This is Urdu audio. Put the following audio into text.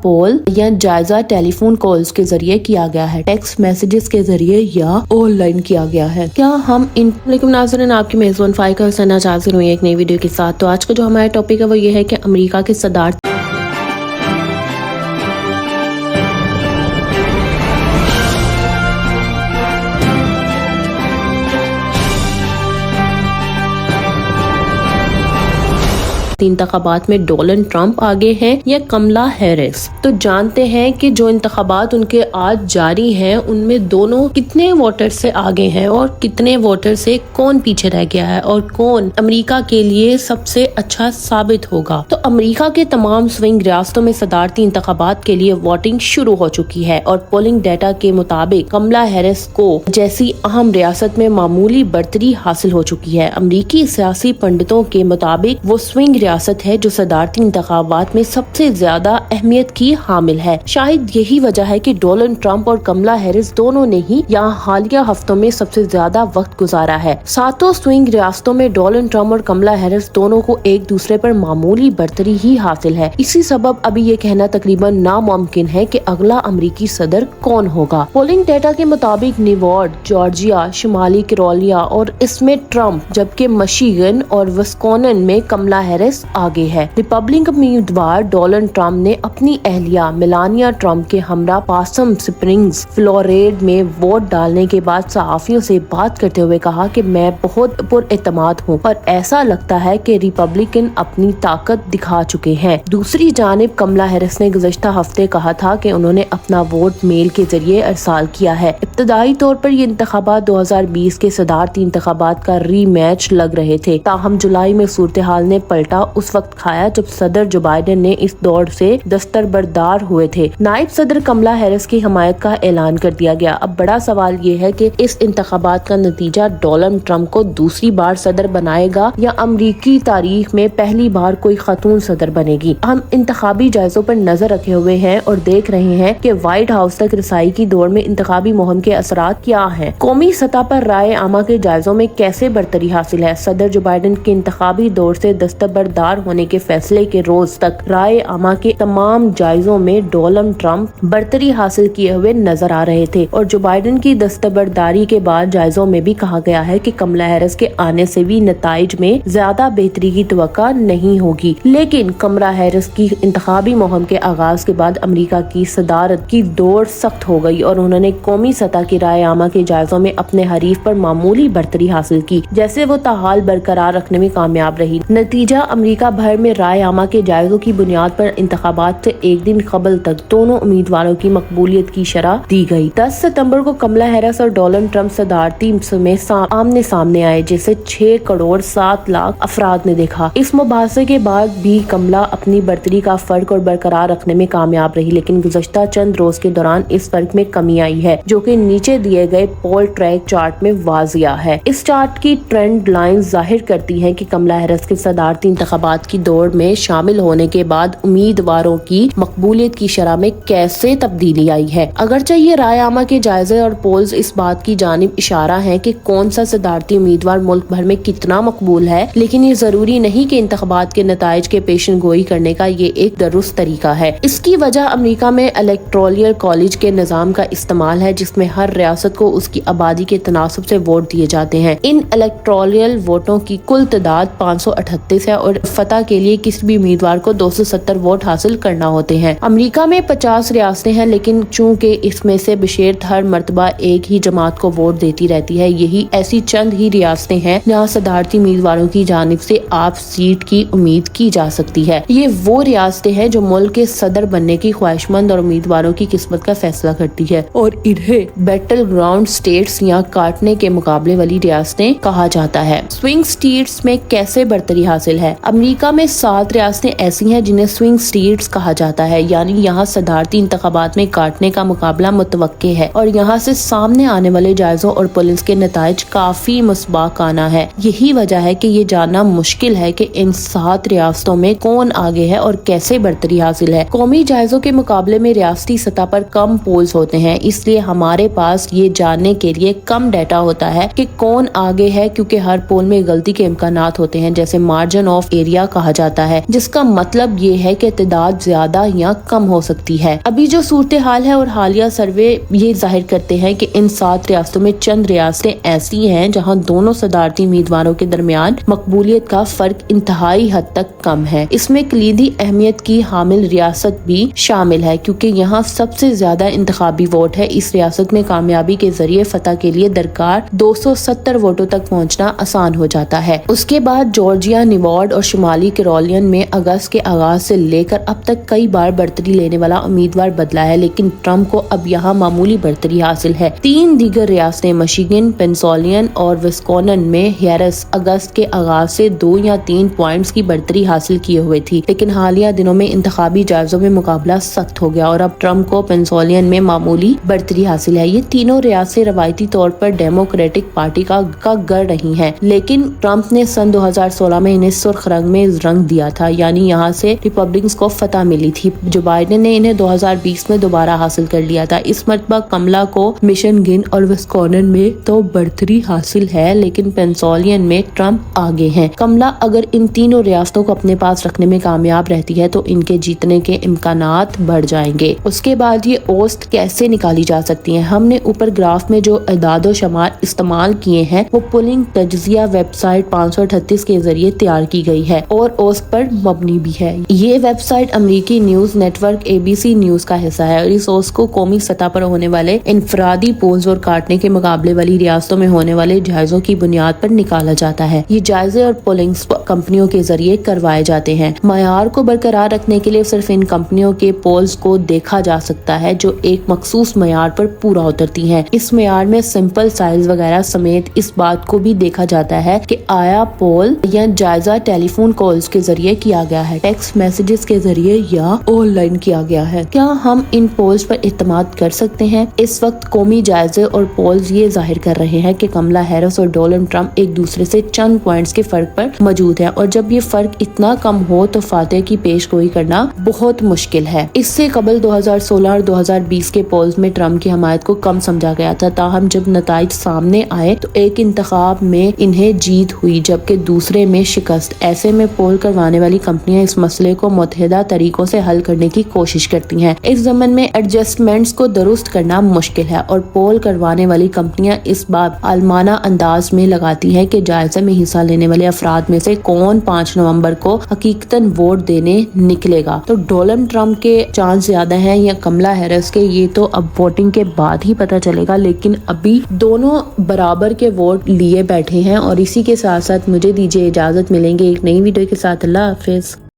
پول یا جائزہ ٹیلی فون کالز کے ذریعے کیا گیا ہے، ٹیکسٹ میسیجز کے ذریعے یا آن لائن کیا گیا ہے؟ کیا ہم لیکن ناظرین، آپ کی میزبان فائقہ حسین حاضر ہوئی ایک نئی ویڈیو کے ساتھ۔ تو آج کا جو ہمارا ٹاپک ہے وہ یہ ہے کہ امریکہ کے صدارتی انتخابات میں ڈونلڈ ٹرمپ آگے ہیں یا کملا ہیرس؟ تو جانتے ہیں کہ جو انتخابات ان کے آج جاری ہیں ان میں دونوں کتنے ووٹر سے آگے ہیں اور کتنے ووٹر سے کون پیچھے رہ گیا ہے اور کون امریکہ کے لیے سب سے اچھا ثابت ہوگا۔ تو امریکہ کے تمام سوئنگ ریاستوں میں صدارتی انتخابات کے لیے ووٹنگ شروع ہو چکی ہے اور پولنگ ڈیٹا کے مطابق کملا ہیرس کو جیسی اہم ریاست میں معمولی برتری حاصل ہو چکی ہے۔ امریکی سیاسی پنڈتوں کے مطابق وہ سوئنگ ریاست ہے جو صدارتی انتخابات میں سب سے زیادہ اہمیت کی حامل ہے۔ شاید یہی وجہ ہے کہ ڈونلڈ ٹرمپ اور کملا ہیرس دونوں نے ہی یہاں حالیہ ہفتوں میں سب سے زیادہ وقت گزارا ہے۔ ساتوں سوئنگ ریاستوں میں ڈونلڈ ٹرمپ اور کملا ہیرس دونوں کو ایک دوسرے پر معمولی برتری ہی حاصل ہے۔ اسی سبب ابھی یہ کہنا تقریباً ناممکن ہے کہ اگلا امریکی صدر کون ہوگا۔ پولنگ ڈیٹا کے مطابق نیواڈا، جارجیا، شمالی کیرولائنا اور اس میں ٹرمپ، جبکہ مشیگن اور وسکونسن میں کملا ہیرس آگے ہے۔ ریپبلکن امیدوار ڈونلڈ ٹرمپ نے اپنی اہلیہ میلانیا ٹرمپ کے ہمراہ پاسم سپرنگز، فلوریڈا میں ووٹ ڈالنے کے بعد صحافیوں سے بات کرتے ہوئے کہا کہ میں بہت پر اعتماد ہوں اور ایسا لگتا ہے کہ ریپبلکن اپنی طاقت دکھا چکے ہیں۔ دوسری جانب کملا ہیرس نے گزشتہ ہفتے کہا تھا کہ انہوں نے اپنا ووٹ میل کے ذریعے ارسال کیا ہے۔ ابتدائی طور پر یہ انتخابات 2020 کے صدارتی انتخابات کا ری میچ لگ رہے تھے، تاہم جولائی میں صورتحال نے پلٹا اس وقت کھایا جب صدر جو بائیڈن نے اس دوڑ سے دستبردار ہوئے تھے۔ نائب صدر کملا ہیرس کی حمایت کا اعلان کر دیا گیا۔ اب بڑا سوال یہ ہے کہ اس انتخابات کا نتیجہ ڈونلڈ ٹرمپ کو دوسری بار صدر بنائے گا یا امریکی تاریخ میں پہلی بار کوئی خاتون صدر بنے گی۔ ہم انتخابی جائزوں پر نظر رکھے ہوئے ہیں اور دیکھ رہے ہیں کہ وائٹ ہاؤس تک رسائی کی دوڑ میں انتخابی مہم کے اثرات کیا ہیں۔ قومی سطح پر رائے عامہ کے جائزوں میں کیسے برتری حاصل ہے؟ صدر جو بائیڈن کے انتخابی دور سے دستبردار ہونے کے فیصلے کے روز تک رائے عامہ کے تمام جائزوں میں ڈونلڈ ٹرمپ برتری حاصل کیے ہوئے نظر آ رہے تھے اور جو بائیڈن کی دستبرداری کے بعد جائزوں میں بھی کہا گیا ہے کہ کملا ہیرس کے آنے سے بھی نتائج میں زیادہ بہتری کی توقع نہیں ہوگی۔ لیکن کملا ہیرس کی انتخابی مہم کے آغاز کے بعد امریکہ کی صدارت کی دوڑ سخت ہو گئی اور انہوں نے قومی سطح کی رائے عامہ کے جائزوں میں اپنے حریف پر معمولی برتری حاصل کی، جیسے وہ تاحال برقرار رکھنے میں کامیاب رہی۔ نتیجہ امریکہ بھر میں رائے عامہ کے جائزوں کی بنیاد پر انتخابات سے ایک دن قبل تک دونوں امیدواروں کی مقبولیت کی شرح دی گئی۔ 10 ستمبر کو کملا ہیرس اور ڈونلڈ ٹرمپ صدارتی میں آمنے سامنے آئے، جسے 6 کروڑ 7 لاکھ افراد نے دیکھا۔ اس مباحثے کے بعد بھی کملا اپنی برتری کا فرق اور برقرار رکھنے میں کامیاب رہی، لیکن گزشتہ چند روز کے دوران اس فرق میں کمی آئی ہے، جو کہ نیچے دیے گئے پول ٹریک چارٹ میں واضح ہے۔ اس چارٹ کی ٹرینڈ لائن ظاہر کرتی ہے کہ کملا ہیرس کے صدارتی انتخابات کی دوڑ میں شامل ہونے کے بعد امیدواروں کی مقبولیت کی شرح میں کیسے تبدیلی آئی ہے۔ اگرچہ یہ رائے عامہ کے جائزے اور پولز اس بات کی جانب اشارہ ہیں کہ کون سا صدارتی امیدوار ملک بھر میں کتنا مقبول ہے، لیکن یہ ضروری نہیں کہ انتخابات کے نتائج کے پیشن گوئی کرنے کا یہ ایک درست طریقہ ہے۔ اس کی وجہ امریکہ میں الیکٹورل کالج کے نظام کا استعمال ہے، جس میں ہر ریاست کو اس کی آبادی کے تناسب سے ووٹ دیے جاتے ہیں۔ ان الیکٹورل ووٹوں کی کل تعداد 538 ہے اور فتح کے لیے کسی بھی امیدوار کو 270 ووٹ حاصل کرنا ہوتے ہیں۔ امریکہ میں 50 ریاستیں ہیں، لیکن چونکہ اس میں سے بشرط ہر مرتبہ ایک ہی جماعت کو ووٹ دیتی رہتی ہے، یہی ایسی چند ہی ریاستیں ہیں جہاں صدارتی امیدواروں کی جانب سے آپ سیٹ کی امید کی جا سکتی ہے۔ یہ وہ ریاستیں ہیں جو ملک کے صدر بننے کی خواہش مند اور امیدواروں کی قسمت کا فیصلہ کرتی ہے اور انہیں بیٹل گراؤنڈ اسٹیٹس یا کاٹنے کے مقابلے والی ریاستیں کہا جاتا ہے۔ سوئنگ اسٹیٹس میں کیسے برتری حاصل ہے؟ امریکہ میں 7 ریاستیں ایسی ہیں جنہیں سوئنگ اسٹیٹس کہا جاتا ہے، یعنی یہاں صدارتی انتخابات میں کاٹنے کا مقابلہ متوقع ہے اور یہاں سے سامنے آنے والے جائزوں اور پولنگ کے نتائج کافی مسبقانہ ہے۔ یہی وجہ ہے کہ یہ جاننا مشکل ہے کہ ان 7 ریاستوں میں کون آگے ہے اور کیسے برتری حاصل ہے۔ قومی جائزوں کے مقابلے میں ریاستی سطح پر کم پولز ہوتے ہیں، اس لیے ہمارے پاس یہ جاننے کے لیے کم ڈیٹا ہوتا ہے کہ کون آگے ہے، کیونکہ ہر پول میں غلطی کے امکانات ہوتے ہیں، جیسے مارجن آف ایریا کہا جاتا ہے، جس کا مطلب یہ ہے کہ تعداد زیادہ یا کم ہو سکتی ہے۔ ابھی جو صورتحال ہے اور حالیہ سروے یہ ظاہر کرتے ہیں کہ ان 7 ریاستوں میں چند ریاستیں ایسی ہیں جہاں دونوں صدارتی امیدواروں کے درمیان مقبولیت کا فرق انتہائی حد تک کم ہے۔ اس میں کلیدی اہمیت کی حامل ریاست بھی شامل ہے کیونکہ یہاں سب سے زیادہ انتخابی ووٹ ہے۔ اس ریاست میں کامیابی کے ذریعے فتح کے لیے درکار 270 ووٹوں تک پہنچنا آسان ہو جاتا ہے۔ اس کے بعد جارجیا، نیواڈا اور شمالی کیرولائنا میں اگست کے آغاز سے لے کر اب تک کئی بار برتری لینے والا امیدوار بدلا ہے، لیکن ٹرمپ کو اب یہاں معمولی برتری حاصل ہے۔ 3 دیگر ریاستیں مشیگن، پینسلوانیا اور وسکونسن میں ہیرس اگست کے آغاز سے 2 یا 3 پوائنٹس کی برتری حاصل کیے ہوئے تھی، لیکن حالیہ دنوں میں انتخابی جائزوں میں مقابلہ سخت ہو گیا اور اب ٹرمپ کو پینسلوانیا میں معمولی برتری حاصل ہے۔ یہ تینوں ریاستیں روایتی طور پر ڈیموکریٹک پارٹی کا گڑھ رہی ہیں، لیکن ٹرمپ نے سن 2016 میں انہیں سرخ رنگ میں رنگ دیا تھا، یعنی یہاں سے ریپبلکنز کو فتح ملی تھی۔ جو بائیڈن نے انہیں 2020 میں دوبارہ حاصل کر لیا تھا۔ اس مرتبہ کملا کو مشیگن اور وسکونسن میں تو برتری حاصل ہے، لیکن پینسلوانیا میں ٹرمپ آگے ہیں۔ کملا اگر ان تینوں ریاستوں کو اپنے پاس رکھنے میں کامیاب رہتی ہے تو ان کے جیتنے کے امکانات بڑھ جائیں گے۔ اس کے بعد یہ اوسط کیسے نکالی جا سکتی ہیں؟ ہم نے اوپر گراف میں جو اعداد و شمار استعمال کیے ہیں وہ پولنگ تجزیہ ویب سائٹ 538 کے ذریعے تیار کی گئی ہے اور اوسط پر مبنی بھی ہے۔ یہ ویب سائٹ امریکی news network ABC news کا حصہ ہے اور اس اوسط کو قومی سطح پر ہونے والے انفرادی پولز اور کاٹنے کے مقابلے والی ریاستوں میں ہونے والے جائزوں کی بنیاد پر نکالا جاتا ہے۔ یہ جائزے اور پولنگ کمپنیوں کے ذریعے کروائے جاتے ہیں۔ معیار کو برقرار رکھنے کے لیے صرف ان کمپنیوں کے پولز کو دیکھا جا سکتا ہے جو ایک مخصوص معیار پر پورا اترتی ہیں۔ اس معیار میں سیمپل سائز وغیرہ سمیت اس بات کو بھی دیکھا جاتا ہے کہ آیا پول یا جائزہ ٹیلی فون کالز کے ذریعے کیا گیا ہے، ٹیکسٹ میسجز کے ذریعے یا آن لائن کیا گیا ہے۔ کیا ہم ان پولز پر اعتماد کر سکتے ہیں؟ اس وقت قومی جائزے اور پولز یہ ظاہر کر رہے ہیں کہ کملا ہیرس اور ڈونلڈ ٹرمپ ایک دوسرے سے چند پوائنٹس کے فرق پر موجود ہیں اور جب یہ فرق اتنا کم ہو تو فاتح کی پیش گوئی کرنا بہت مشکل ہے۔ اس سے قبل 2016 اور 2020 کے پولز میں ٹرمپ کی حمایت کو کم سمجھا گیا تھا، تاہم جب نتائج سامنے آئے تو ایک انتخاب میں انہیں جیت ہوئی جبکہ دوسرے میں شکست۔ ایسے میں پول کروانے والی کمپنیاں اس مسئلے کو متحدہ طریقوں سے حل کرنے کی کوشش کرتی ہیں۔ اس ضمن میں ایڈجسٹمنٹس کو درست کرنا مشکل ہے اور پول کروانے والی کمپنیاں اس بات عالمانہ انداز میں لگاتی ہیں کہ جائزے میں حصہ لینے والے افراد میں سے کون 5 نومبر کو حقیقتاً ووٹ دینے نکلے گا۔ تو ڈونلڈ ٹرمپ کے چانس زیادہ ہیں یا کملا ہیرس کے، یہ تو اب ووٹنگ کے بعد ہی پتہ چلے گا، لیکن ابھی دونوں برابر کے ووٹ لیے بیٹھے ہیں۔ اور اسی کے ساتھ ساتھ مجھے دیجیے اجازت، ملیں گے ایک نئی ویڈیو کے ساتھ۔ اللہ حافظ۔